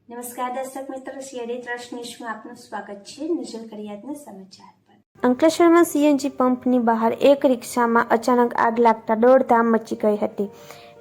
નમસ્કાર દર્શક મિત્રો, સીઆરડી ટ્રસ્ટ ન્યૂઝમાં આપનું સ્વાગત છે. નજર કરીએ આજના સમાચાર પર. અંકલેશ્વરમાં સીએનજી પંપની બહાર એક રિક્ષામાં અચાનક આગ લાગતા દોડધામ મચી ગઈ હતી.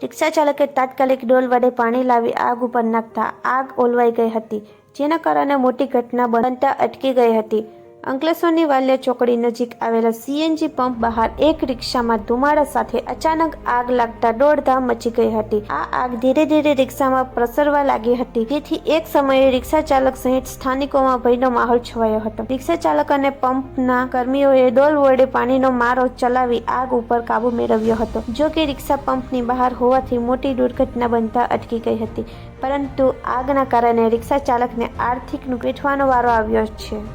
રિક્ષા ચાલકે તાત્કાલિક ડોલ વડે પાણી લાવી આગ ઉપર નાખતા આગ ઓલવાઈ ગઈ હતી, જેના કારણે મોટી ઘટના બનતા અટકી ગઈ હતી. અંકલેશ્વરની વાલિયા ચોકડી નજીક આવેલા સીએનજી પંપ બહાર એક રિક્ષામાં ધુમાડા સાથે અચાનક આગ લાગતા દોડધામ મચી ગઈ હતી. આ આગ ધીરે ધીરે રિક્ષામાં પ્રસરવા લાગી હતી, જેથી એક સમયે રિક્ષા ચાલક સહિત સ્થાનિકોમાં ભયનો માહોલ છવાયો હતો. રિક્ષા ચાલક અને પંપના કર્મીઓએ ડોલ વડે પાણીનો મારો ચલાવી આગ ઉપર કાબુ મેળવ્યો હતો. જો કે રિક્ષા પંપની બહાર હોવાથી મોટી દુર્ઘટના બનતા અટકી ગઈ હતી, પરંતુ આગના કારણે રિક્ષા ચાલકને આર્થિક વેઠવાનો વારો આવ્યો છે.